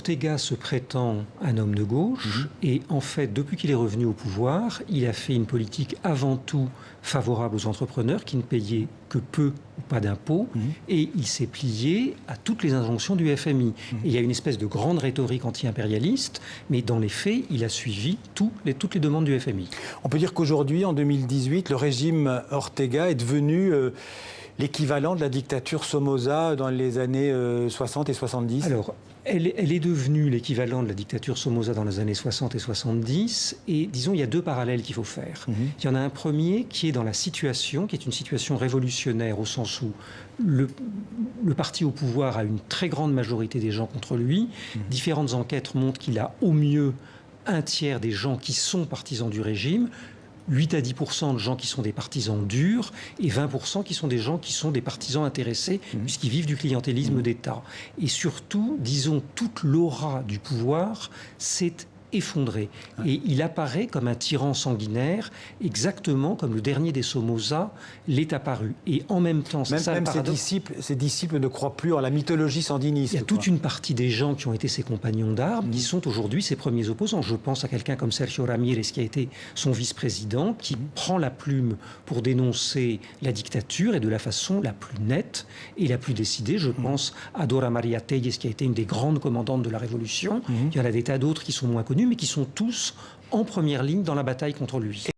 Ortega se prétend un homme de gauche et en fait, depuis qu'il est revenu au pouvoir, il a fait une politique avant tout favorable aux entrepreneurs qui ne payaient que peu ou pas d'impôts et il s'est plié à toutes les injonctions du FMI. Et il y a une espèce de grande rhétorique anti-impérialiste, mais dans les faits, il a suivi toutes les demandes du FMI. On peut dire qu'aujourd'hui, en 2018, le régime Ortega est devenu l'équivalent de la dictature Somoza dans les années 60 et 70. Alors, elle est devenue l'équivalent de la dictature Somoza dans les années 60 et 70. Et disons, il y a deux parallèles qu'il faut faire. Il y en a un premier qui est dans la situation, qui est une situation révolutionnaire au sens où le parti au pouvoir a une très grande majorité des gens contre lui. Différentes enquêtes montrent qu'il a au mieux un tiers des gens qui sont partisans du régime. 8 à 10% de gens qui sont des partisans durs et 20% qui sont des gens qui sont des partisans intéressés puisqu'ils vivent du clientélisme d'État. Et surtout, disons, toute l'aura du pouvoir s'est effondré. Et il apparaît comme un tyran sanguinaire, exactement comme le dernier des Somoza l'est apparu. Et en même temps, même ses disciples ne croient plus en la mythologie sandiniste. Il y a toute une partie des gens qui ont été ses compagnons d'armes qui sont aujourd'hui ses premiers opposants. Je pense à quelqu'un comme Sergio Ramirez, qui a été son vice-président, qui prend la plume pour dénoncer la dictature et de la façon la plus nette et la plus décidée. Je pense à Dora Maria Tellez, qui a été une des grandes commandantes de la Révolution. Il y en a des tas d'autres qui sont moins connus, mais qui sont tous en première ligne dans la bataille contre lui.